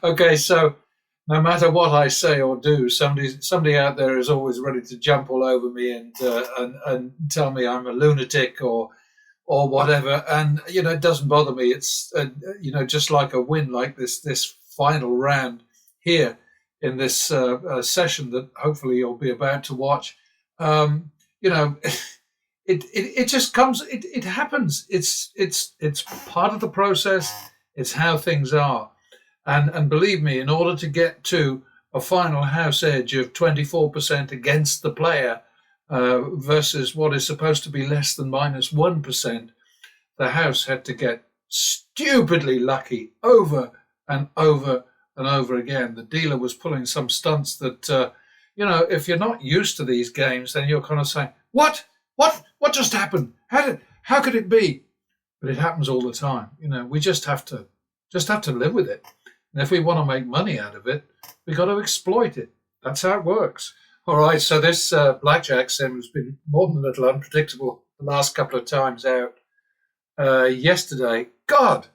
Okay, so no matter what I say or do, somebody out there is always ready to jump all over me and tell me I'm a lunatic or whatever. And it doesn't bother me. It's just like a win, like this final round here in this session that hopefully you'll be about to watch. Um, you know, it just comes. It happens. It's part of the process. It's how things are. And believe me, in order to get to a final house edge of 24% against the player versus what is supposed to be less than -1%, the house had to get stupidly lucky over and over and over again. The dealer was pulling some stunts that, if you're not used to these games, then you're kind of saying, "What? What just happened? How could it be?" But it happens all the time. We just have to live with it. And if we want to make money out of it, we've got to exploit it. That's how it works. All right, so this blackjack sim has been more than a little unpredictable the last couple of times out. Yesterday, God,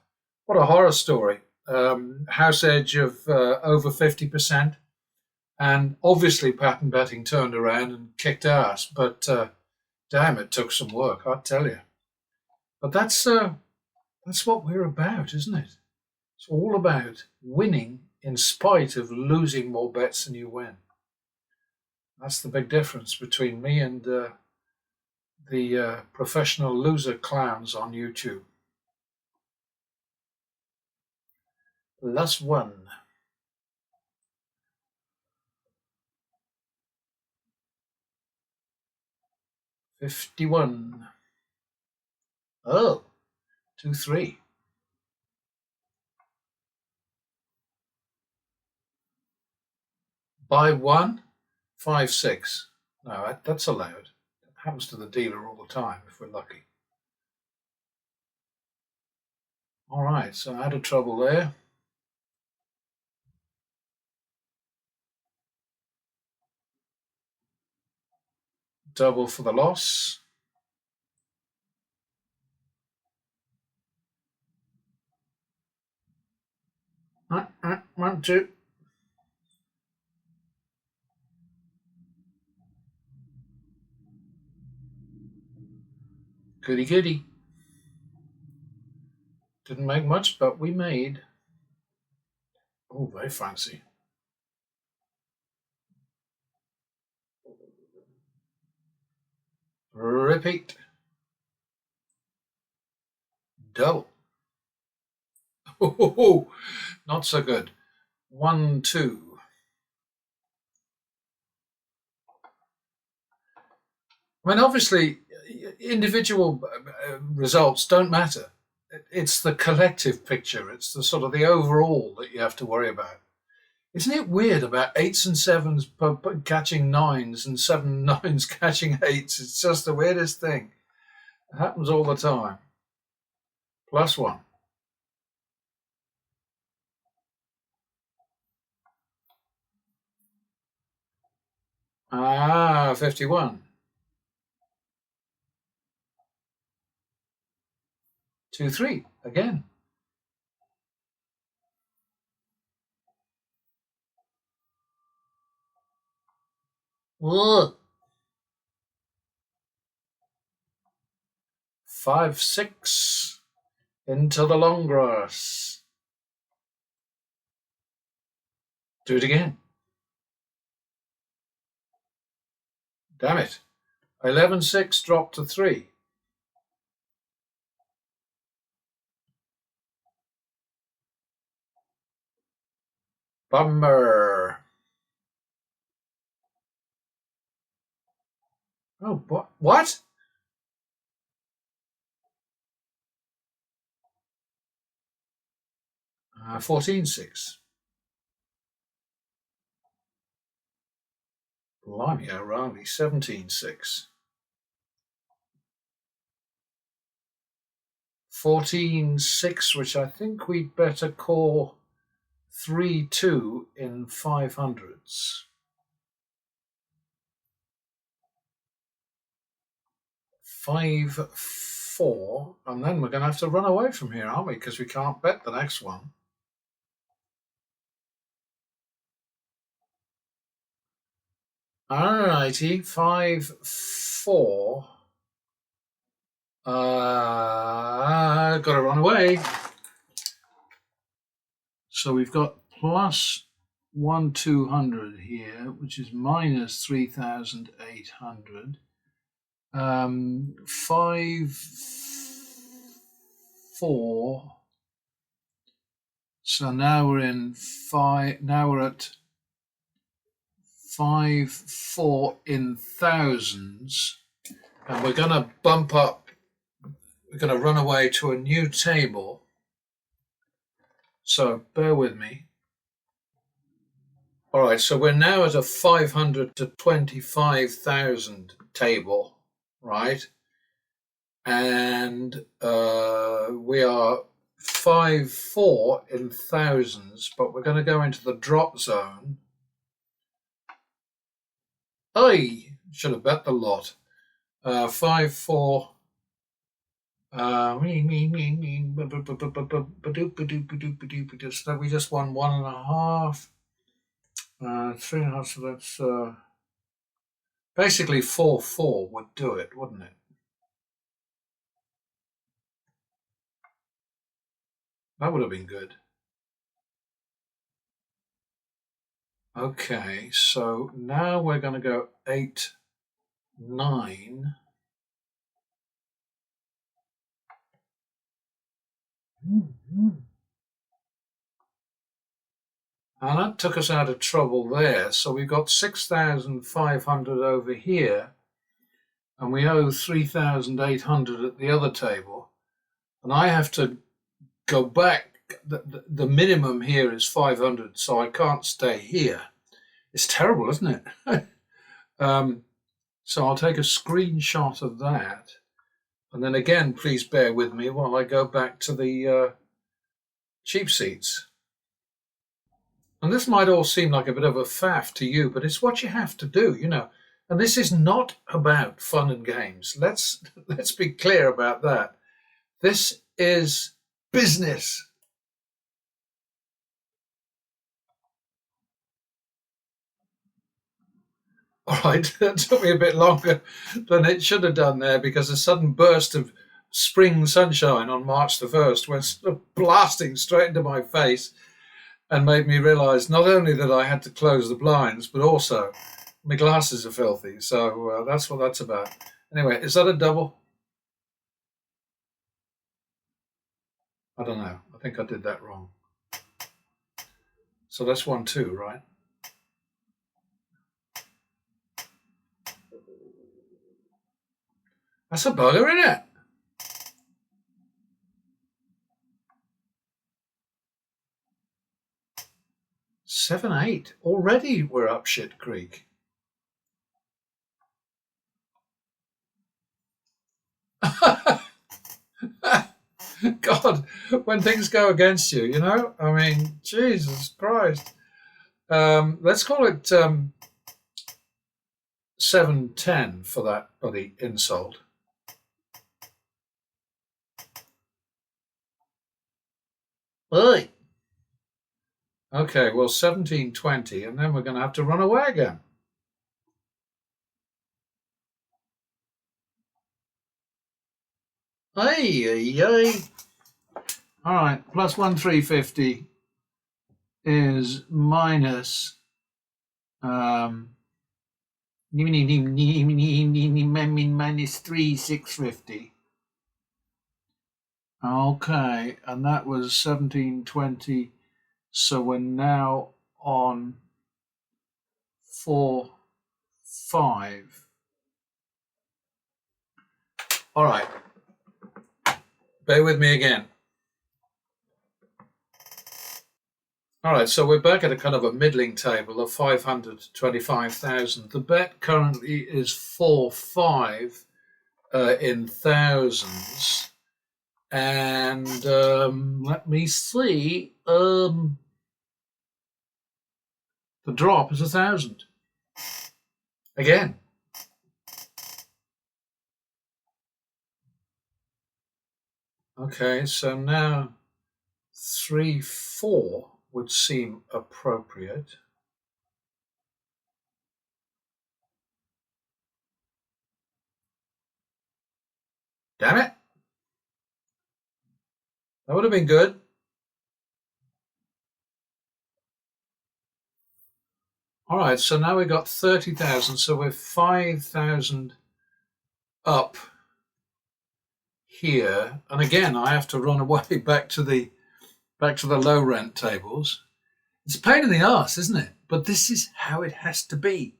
what a horror story. House edge of over 50%. And obviously, pattern betting turned around and kicked ass. But damn, it took some work, I tell you. But that's what we're about, isn't it? It's all about winning in spite of losing more bets than you win. That's the big difference between me and the professional loser clowns on YouTube. +1. 51. Oh, 2-3. Buy one, 5-6. No, that's allowed. It happens to the dealer all the time if we're lucky. All right, so out of trouble there. Double for the loss. One, two. Goody goody. Didn't make much, but we made. Oh, very fancy. Repeat. Double. Oh, not so good. 1, 2. I mean, obviously, individual results don't matter. It's the collective picture. It's the sort of the overall that you have to worry about. Isn't it weird about eights and sevens catching nines and seven nines catching eights? It's just the weirdest thing. It happens all the time. +1. 51. 2-3 again. Ugh. 5-6 into the long grass. Do it again. Damn it. 11-6 dropped to 3. Bummer. Oh, what? Uh, 14-6. Blimey, O'Reilly. 17-6. 14-6, which I think we'd better call 3-2 in 500s. 5-4, and then we're going to have to run away from here, aren't we? Because we can't bet the next one. Alrighty, 5-4. Gotta run away. So we've got plus 1,200 here, which is minus 3,800. 5-4. So now we're in five. Now we're at 5-4 in thousands, and we're going to bump up. We're going to run away to a new table. So bear with me. All right, so we're now at a 500 to 25,000 table, right? And we are 5-4 in thousands, but we're going to go into the drop zone. I should have bet the lot. 5-4. So we just won 1.5. 3.5. So that's basically 4-4 would do it, wouldn't it? That would have been good. Okay, so now we're going to go 8-9. And that took us out of trouble there. So we've got 6,500 over here, and we owe 3,800 at the other table. And I have to go back. The minimum here is 500, so I can't stay here. It's terrible, isn't it? So I'll take a screenshot of that. And then again, please bear with me while I go back to the cheap seats. And this might all seem like a bit of a faff to you, but it's what you have to do, you know. And this is not about fun and games. Let's be clear about that. This is business. All right, that took me a bit longer than it should have done there, because a sudden burst of spring sunshine on March the 1st went sort of blasting straight into my face and made me realise not only that I had to close the blinds, but also my glasses are filthy. So that's what that's about. Anyway, is that a double? I don't know. I think I did that wrong. So that's 1-2, right? That's a bugger, isn't it? Seven, 8. Already we're up shit creek. God, when things go against you, you know? I mean, Jesus Christ. Let's call it 7-10 for that bloody insult. Oi. Okay, well, 17-20, and then we're going to have to run away again. Ay. All right, plus 1,350 is minus minus 3,650. Okay, and that was 17-20. So we're now on 4-5. All right. Bear with me again. All right, so we're back at a kind of a middling table of 500 to 25,000. The bet currently is 4-5 in thousands. And let me see. The drop is 1,000. Again. Okay, so now 3-4 would seem appropriate. Damn it. That would have been good. All right, so now we've got 30,000, so we're 5,000 up here. And again, I have to run away back to the low rent tables. It's a pain in the arse, isn't it? But this is how it has to be.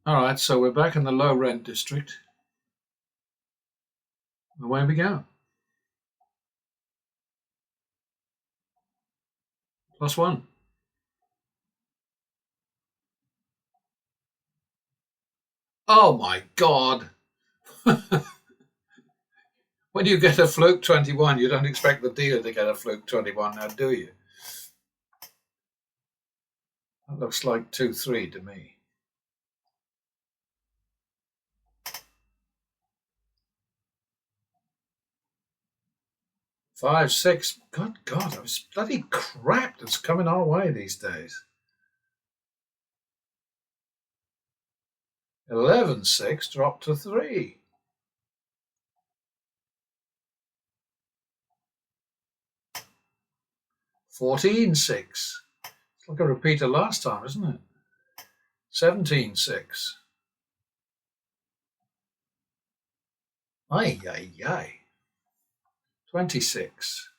All right, so we're back in the low rent district. Away we go. +1. Oh my God. When you get a fluke 21, you don't expect the dealer to get a fluke 21 now, do you? That looks like 2-3 to me. Five, six. Good God, it was bloody crap that's coming our way these days. 11-6 dropped to 3. 14-6. It's like a repeater last time, isn't it? 17-6. Ay, ay, ay. 26.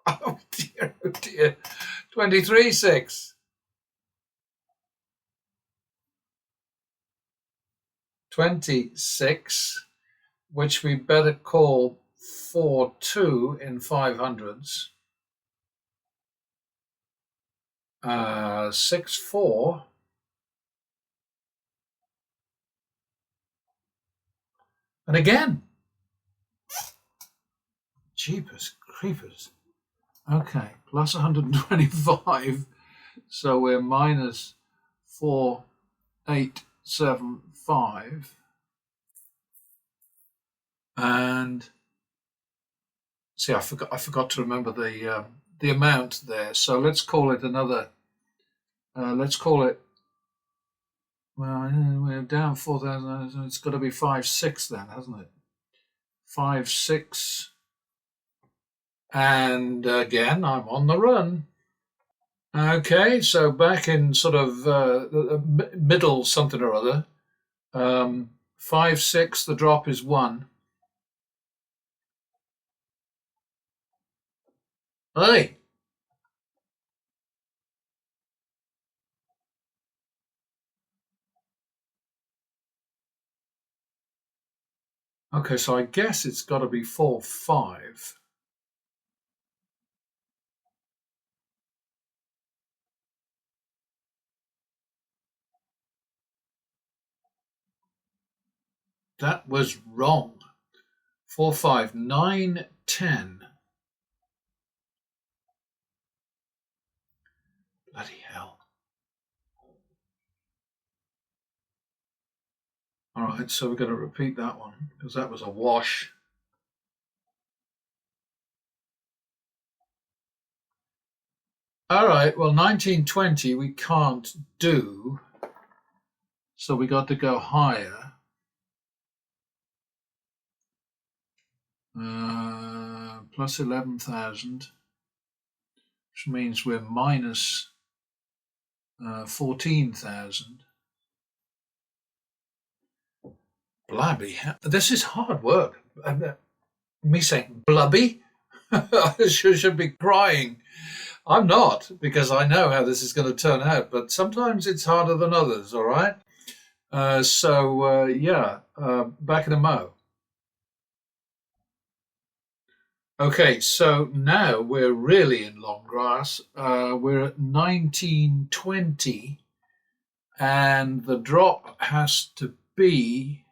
Oh dear, oh dear. 23-6. 26, which we better call 4-2 in 500s. 6-4. And again. Jeepers creepers. Okay, plus 125. So we're minus 4,875. And see, I forgot to remember the amount there. So let's call it another. Let's call it. Well, we're down 4,000. It's got to be 5-6 then, hasn't it? 5-6. And again, I'm on the run. Okay, so back in sort of middle something or other. 5-6, the drop is 1. Hey! Okay, so I guess it's got to be 4-5. That was wrong. 4-5, 9-10. Bloody hell. All right, so we're going to repeat that one because that was a wash. All right, well, 1920 we can't do, so we got to go higher. Plus 11,000, which means we're minus 14,000. Blabby, this is hard work. Me saying blubby, I should be crying. I'm not, because I know how this is going to turn out, but sometimes it's harder than others, all right? Back in a mo. Okay, so now we're really in long grass. We're at 1920, and the drop has to be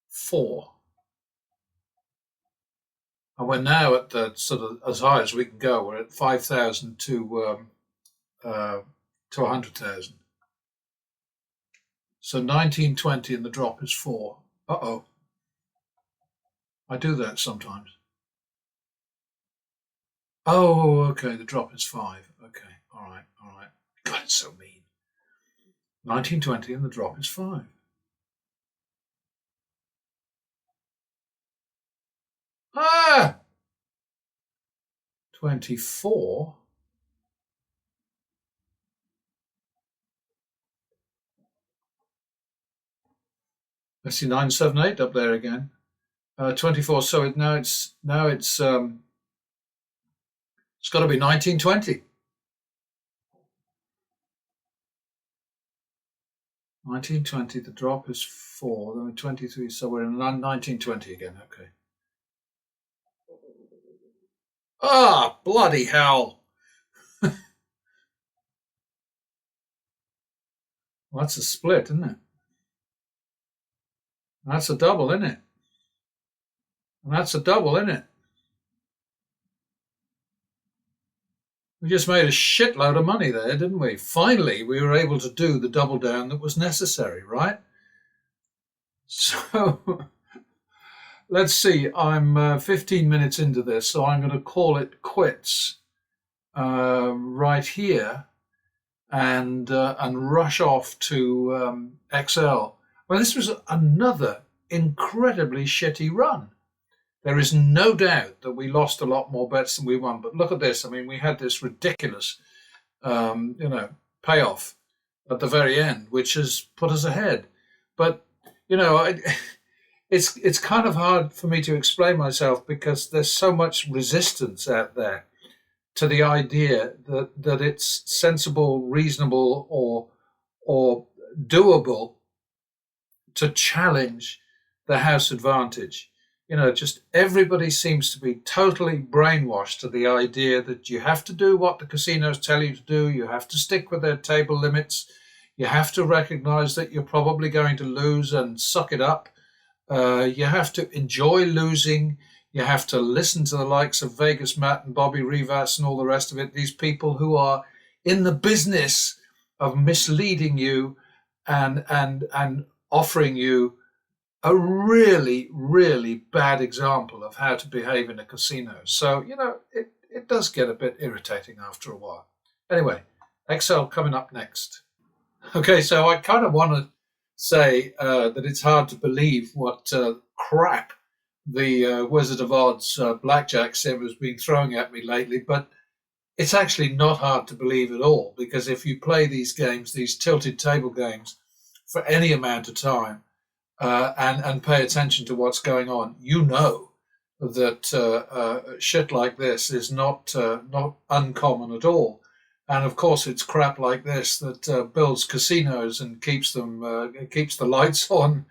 4. And we're now at the sort of as high as we can go. We're at 5,000 to 100,000. So 1920 and the drop is 4. Uh-oh. I do that sometimes. Oh, okay, the drop is 5. Okay, all right. God, it's so mean. 1920 and the drop is 5. Ah! 24. I see 978 up there again. 24. So it's got to be 1920. 1920. The drop is 4. Then 23. So we're in 1920 again. Okay. Ah, bloody hell! Well, that's a split, isn't it? That's a double, isn't it? And that's a double, isn't it? We just made a shitload of money there, didn't we? Finally, we were able to do the double down that was necessary, right? So let's see. I'm 15 minutes into this, so I'm going to call it quits right here and rush off to XL. Well, this was another incredibly shitty run. There is no doubt that we lost a lot more bets than we won. But look at this. I mean, we had this ridiculous, payoff at the very end, which has put us ahead. But it's kind of hard for me to explain myself because there's so much resistance out there to the idea that it's sensible, reasonable, or doable to challenge the house advantage. Just everybody seems to be totally brainwashed to the idea that you have to do what the casinos tell you to do. You have to stick with their table limits. You have to recognize that you're probably going to lose and suck it up. You have to enjoy losing. You have to listen to the likes of Vegas Matt and Bobby Rivas and all the rest of it. These people who are in the business of misleading you and offering you a really, really bad example of how to behave in a casino. So, it does get a bit irritating after a while. Anyway, XL coming up next. Okay, so I kind of want to say that it's hard to believe what crap the Wizard of Odds blackjack sim has been throwing at me lately, but it's actually not hard to believe at all, because if you play these games, these tilted table games, for any amount of time, and pay attention to what's going on, that shit like this is not uncommon at all. And of course, it's crap like this that builds casinos and keeps the lights on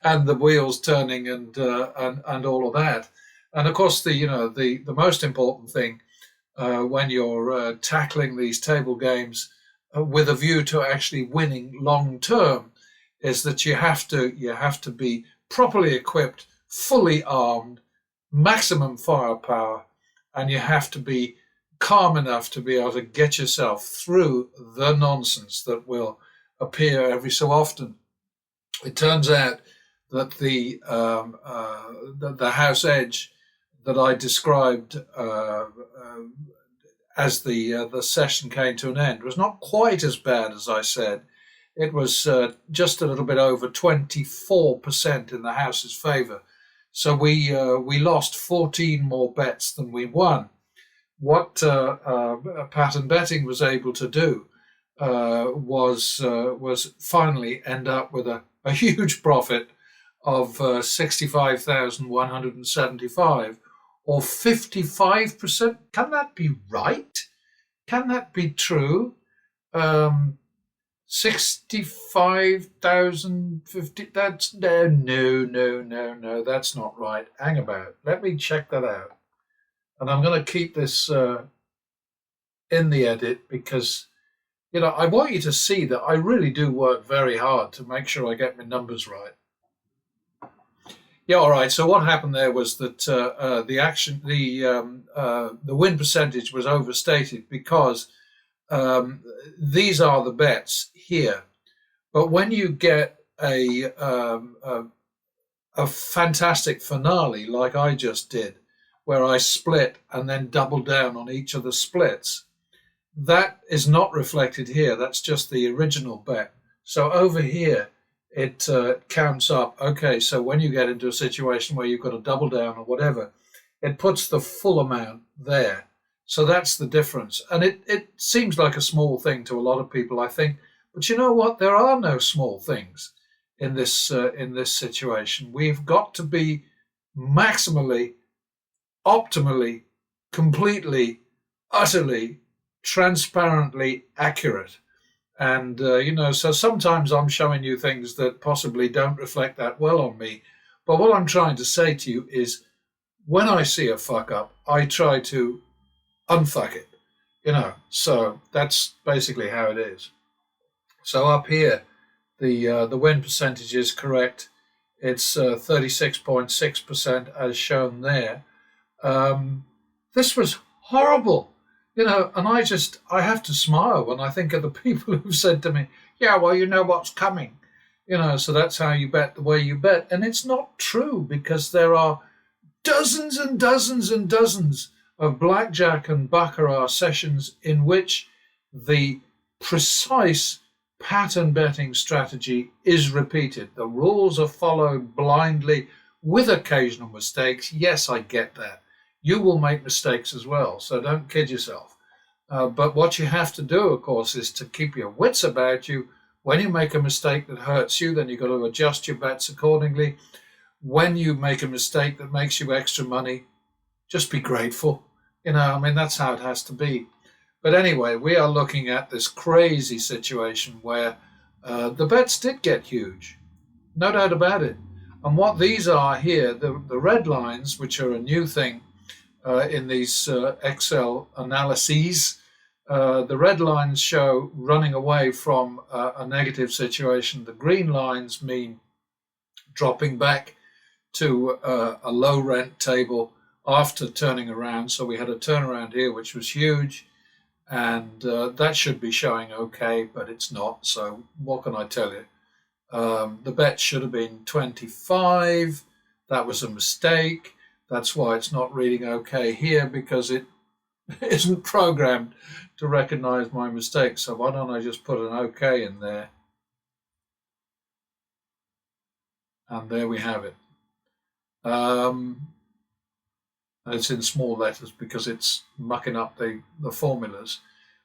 and the wheels turning and all of that. And of course, the most important thing when you're tackling these table games with a view to actually winning long term is that you have to be properly equipped, fully armed, maximum firepower, and you have to be calm enough to be able to get yourself through the nonsense that will appear every so often. It turns out that the house edge that I described as the session came to an end was not quite as bad as I said. It was just a little bit over 24% in the house's favour. So we lost 14 more bets than we won. What pattern betting was able to do was finally end up with a huge profit of 65,175, or 55%. Can that be right? Can that be true? 65,050. That's no. That's not right. Hang about. Let me check that out. And I'm going to keep this in the edit because, I want you to see that I really do work very hard to make sure I get my numbers right. Yeah, all right. So what happened there was that the win percentage was overstated because these are the bets here. But when you get a fantastic finale like I just did, where I split and then doubled down on each of the splits, That is not reflected here. That's just the original bet. So over here, it counts up. Okay, so when you get into a situation where you've got a double down or whatever, it puts the full amount there. So that's the difference. And it seems like a small thing to a lot of people, I think. But you know what? There are no small things in this situation. We've got to be maximally, optimally, completely, utterly, transparently accurate. And, so sometimes I'm showing you things that possibly don't reflect that well on me. But what I'm trying to say to you is when I see a fuck up, I try to unfuck it, So that's basically how it is. So up here, the win percentage is correct. It's 36.6% as shown there. This was horrible, and I have to smile when I think of the people who've said to me, yeah, well, you know what's coming, so that's how you bet the way you bet. And it's not true, because there are dozens and dozens and dozens of blackjack and baccarat sessions in which the precise pattern betting strategy is repeated. The rules are followed blindly with occasional mistakes. Yes, I get that. You will make mistakes as well, so don't kid yourself. But what you have to do, of course, is to keep your wits about you. When you make a mistake that hurts you, then you've got to adjust your bets accordingly. When you make a mistake that makes you extra money, just be grateful. That's how it has to be. But anyway, we are looking at this crazy situation where the bets did get huge. No doubt about it. And what these are here, the red lines, which are a new thing in these Excel analyses, the red lines show running away from a negative situation. The green lines mean dropping back to a low rent table after turning around. So we had a turnaround here, which was huge. And that should be showing okay, but it's not. So what can I tell you? The bet should have been 25. That was a mistake. That's why it's not reading okay here, because it isn't programmed to recognize my mistake. So why don't I just put an okay in there? And there we have it. It's in small letters because it's mucking up the formulas.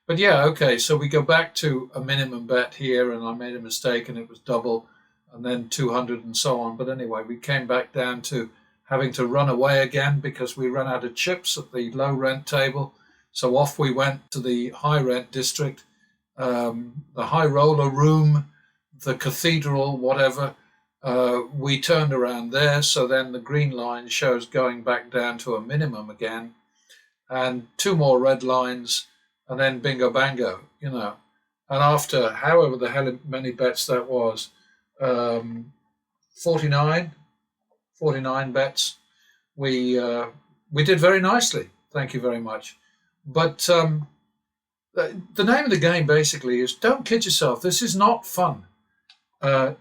But yeah, okay, so we go back to a minimum bet here, and I made a mistake and it was double, and then 200 and so on. But anyway, we came back down to having to run away again because we ran out of chips at the low rent table. So off we went to the high rent district, the high roller room, the cathedral, whatever. We turned around there, so then the green line shows going back down to a minimum again, and two more red lines, and then bingo bango, And after however the hell many bets that was, 49 bets, we did very nicely. Thank you very much. But the name of the game basically is don't kid yourself. This is not fun.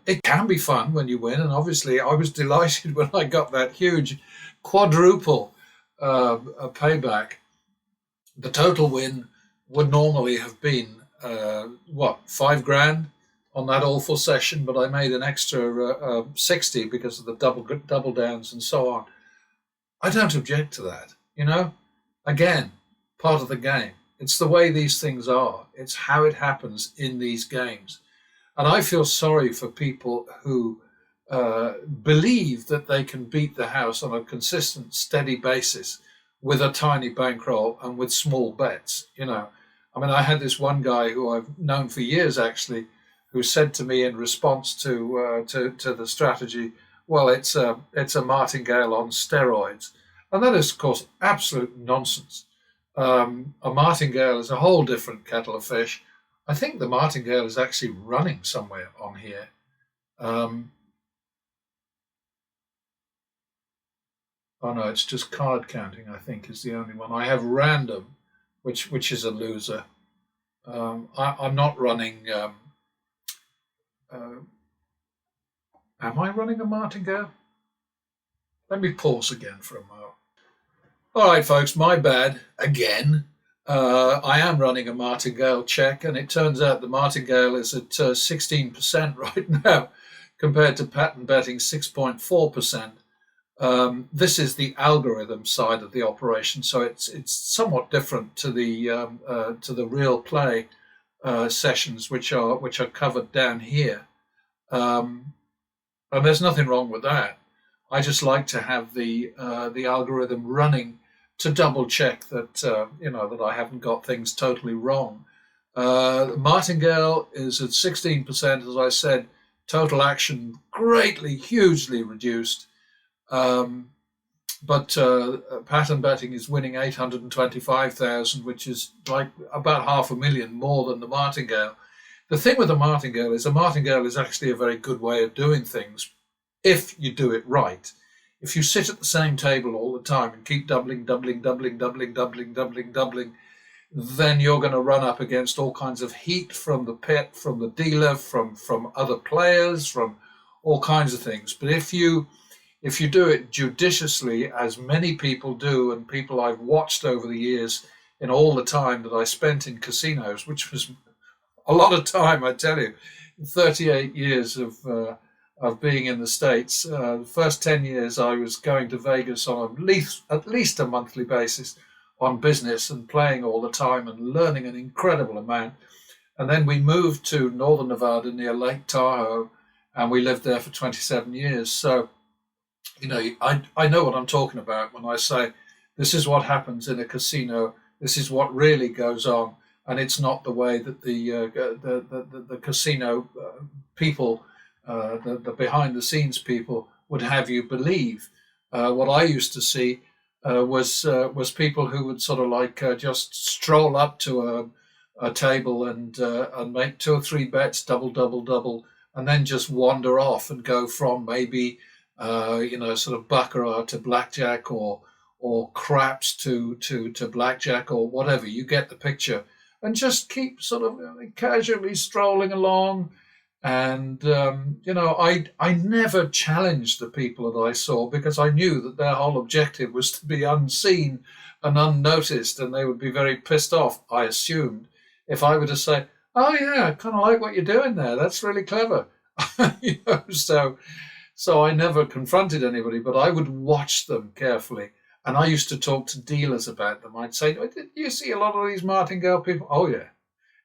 It can be fun when you win, and obviously I was delighted when I got that huge quadruple payback. The total win would normally have been $5,000 on that awful session, but I made an extra 60 because of the double downs and so on. I don't object to that, Again, part of the game. It's the way these things are. It's how it happens in these games. And I feel sorry for people who believe that they can beat the house on a consistent, steady basis with a tiny bankroll and with small bets. I had this one guy who I've known for years, actually, who said to me in response to the strategy, well, it's a martingale on steroids. And that is, of course, absolute nonsense. A martingale is a whole different kettle of fish. I think the martingale is actually running somewhere on here. Oh no, it's just card counting, I think, is the only one. I have random, which is a loser. I'm not running. Am I running a martingale? Let me pause again for a moment. All right, folks, my bad again. I am running a martingale check, and it turns out the martingale is at 16% right now, compared to pattern betting 6.4%. This is the algorithm side of the operation, so it's somewhat different to the real play sessions, which are covered down here. Um, and there's nothing wrong with that. I just like to have the algorithm running to double check that that I haven't got things totally wrong. Martingale is at 16%, as I said. Total action greatly, hugely reduced. Um, but pattern betting is winning 825,000, which is like about 500,000 more than the martingale. The thing with the martingale is actually a very good way of doing things if you do it right. If you sit at the same table all the time and keep doubling, doubling, doubling, doubling, doubling, doubling, doubling, then you're going to run up against all kinds of heat from the pit, from the dealer, from other players, from all kinds of things. But if you do it judiciously, as many people do, and people I've watched over the years in all the time that I spent in casinos, which was a lot of time, I tell you, 38 years of being in the States. The first 10 years I was going to Vegas on at least a monthly basis on business and playing all the time and learning an incredible amount. And then we moved to northern Nevada near Lake Tahoe, and we lived there for 27 years. So, I know what I'm talking about when I say this is what happens in a casino. This is what really goes on, and it's not the way that the casino people, the behind the scenes people, would have you believe. What I used to see was people who would sort of like just stroll up to a table and make two or three bets, double, double, double, and then just wander off and go from maybe sort of baccarat to blackjack, or craps to blackjack, or whatever. You get the picture, and just keep sort of casually strolling along. And I never challenged the people that I saw, because I knew that their whole objective was to be unseen and unnoticed, and they would be very pissed off, I assumed, if I were to say, "Oh yeah, I kind of like what you're doing there. That's really clever." So I never confronted anybody, but I would watch them carefully. And I used to talk to dealers about them. I'd say, "Did you see a lot of these martingale people?" "Oh yeah,"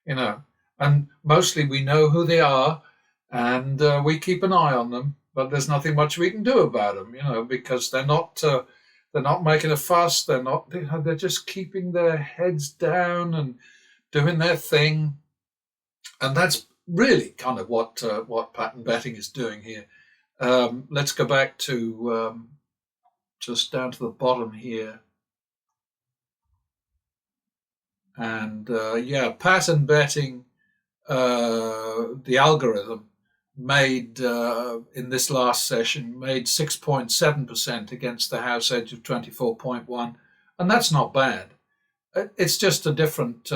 you know. And mostly we know who they are, and we keep an eye on them. But there's nothing much we can do about them, because they're not making a fuss. They're just keeping their heads down and doing their thing. And that's really kind of what pattern betting is doing here. Let's go back to just down to the bottom here. And pattern betting, the algorithm made in this last session made 6.7% against the house edge of 24.1, and that's not bad. It's just a different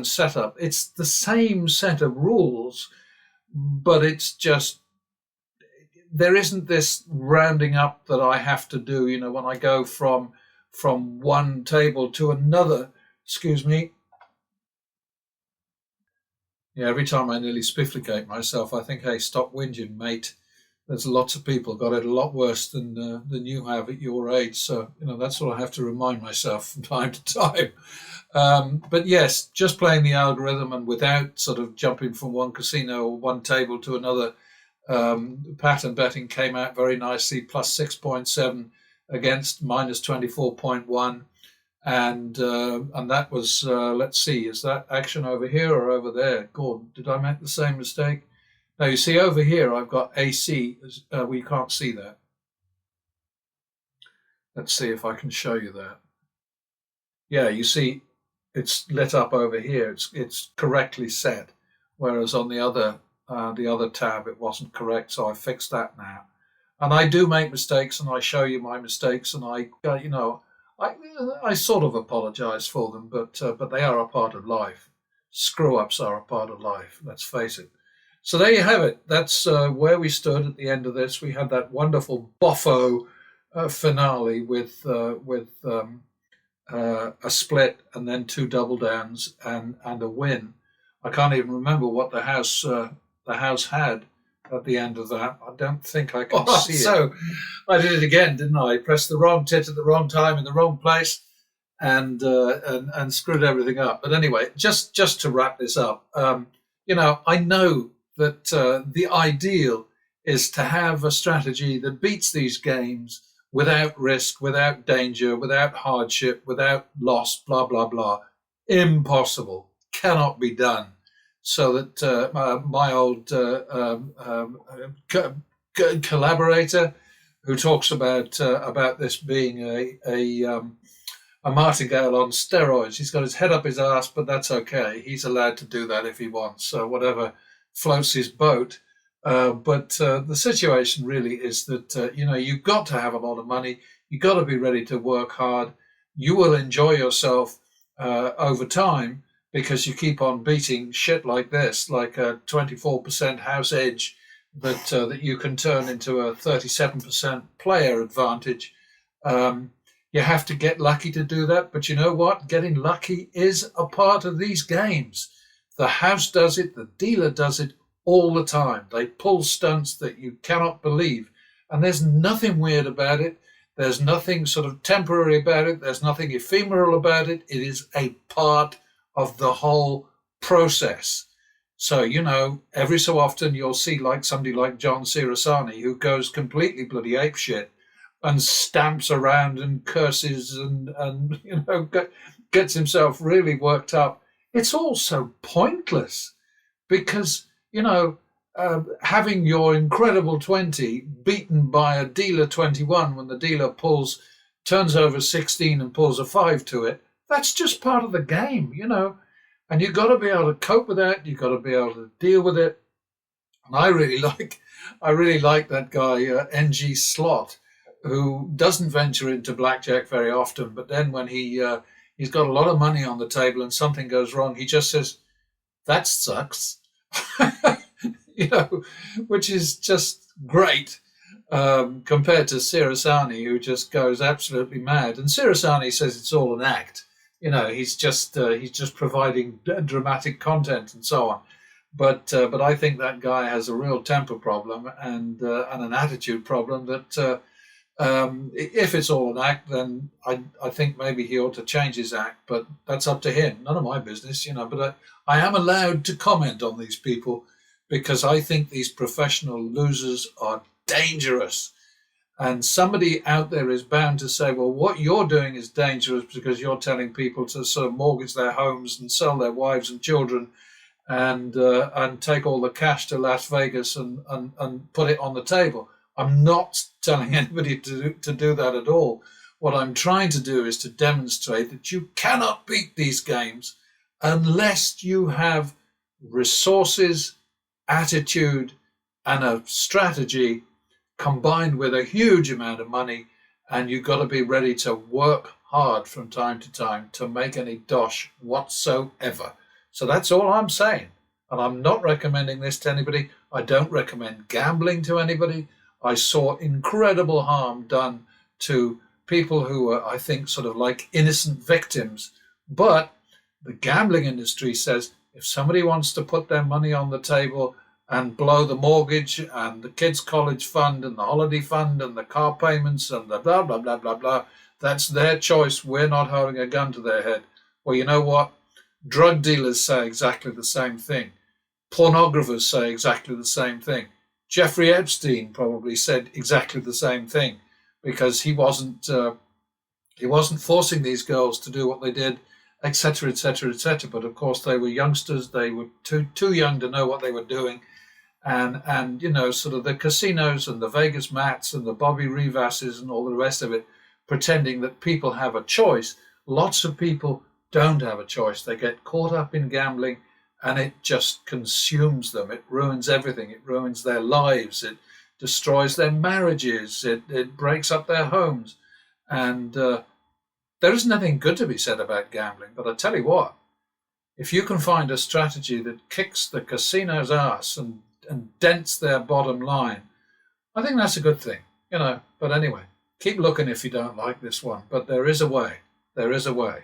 setup. It's the same set of rules, but it's just there isn't this rounding up that I have to do. When I go from one table to another. Excuse me. Yeah, every time I nearly spifflicate myself, I think, "Hey, stop whinging, mate. There's lots of people got it a lot worse than you have at your age." So that's what I have to remind myself from time to time. But yes, just playing the algorithm and without sort of jumping from one casino or one table to another, pattern betting came out very nicely, plus 6.7 against minus 24.1. And that was, let's see, is that action over here or over there? God, did I make the same mistake? Now, you see over here, I've got AC. We can't see that. Let's see if I can show you that. Yeah, you see, it's lit up over here. It's correctly set, whereas on the other tab it wasn't correct. So I fixed that now. And I do make mistakes, and I show you my mistakes, and I sort of apologise for them, but they are a part of life. Screw ups are a part of life. Let's face it. So there you have it. That's where we stood at the end of this. We had that wonderful boffo finale with a split, and then two double downs and a win. I can't even remember what the house had at the end of that. I don't think I can see it. So I did it again, didn't I? I pressed the wrong tit at the wrong time in the wrong place, and screwed everything up. But anyway, just to wrap this up, I know that the ideal is to have a strategy that beats these games without risk, without danger, without hardship, without loss, blah, blah, blah. Impossible. Cannot be done. So that my old collaborator, who talks about this being a martingale on steroids, he's got his head up his arse, but that's okay. He's allowed to do that if he wants. So whatever floats his boat. But the situation really is that, you've got to have a lot of money. You've got to be ready to work hard. You will enjoy yourself over time because you keep on beating shit like this, like a 24% house edge that you can turn into a 37% player advantage. You have to get lucky to do that. But you know what? Getting lucky is a part of these games. The house does it. The dealer does it all the time. They pull stunts that you cannot believe. And there's nothing weird about it. There's nothing sort of temporary about it. There's nothing ephemeral about it. It is a part of the whole process. So, every so often you'll see like somebody like John Sirasani who goes completely bloody apeshit and stamps around and curses and gets himself really worked up. It's all so pointless because, having your incredible 20 beaten by a dealer 21 when the dealer turns over 16 and pulls a 5 to it, that's just part of the game, and you've got to be able to cope with that. You've got to be able to deal with it. And I really like that guy, NG Slot, who doesn't venture into blackjack very often. But then when he's got a lot of money on the table and something goes wrong, he just says, "That sucks," which is just great compared to Sirasani, who just goes absolutely mad. And Sirasani says it's all an act. He's just providing dramatic content and so on. But I think that guy has a real temper problem and an attitude problem that if it's all an act, then I think maybe he ought to change his act. But that's up to him. None of my business, But I am allowed to comment on these people because I think these professional losers are dangerous. And somebody out there is bound to say, well, what you're doing is dangerous because you're telling people to sort of mortgage their homes and sell their wives and children and take all the cash to Las Vegas and put it on the table. I'm not telling anybody to do that at all. What I'm trying to do is to demonstrate that you cannot beat these games unless you have resources, attitude, and a strategy combined with a huge amount of money, and you've got to be ready to work hard from time to time to make any dosh whatsoever. So that's all I'm saying. And I'm not recommending this to anybody. I don't recommend gambling to anybody. I saw incredible harm done to people who were, I think, sort of like innocent victims. But the gambling industry says if somebody wants to put their money on the table and blow the mortgage and the kids' college fund and the holiday fund and the car payments and the blah, blah, blah, blah, blah, that's their choice. We're not holding a gun to their head. Well, you know what? Drug dealers say exactly the same thing. Pornographers say exactly the same thing. Jeffrey Epstein probably said exactly the same thing because he wasn't forcing these girls to do what they did, etc., etc., etc. But of course, they were youngsters. They were too young to know what they were doing. And sort of the casinos and the Vegas Mats and the Bobby Rivas's and all the rest of it, pretending that people have a choice. Lots of people don't have a choice. They get caught up in gambling and it just consumes them. It ruins everything. It ruins their lives. It destroys their marriages. It breaks up their homes. And there isn't anything good to be said about gambling. But I tell you what, if you can find a strategy that kicks the casino's ass and dents their bottom line, I think that's a good thing, But anyway, keep looking if you don't like this one. But there is a way. There is a way.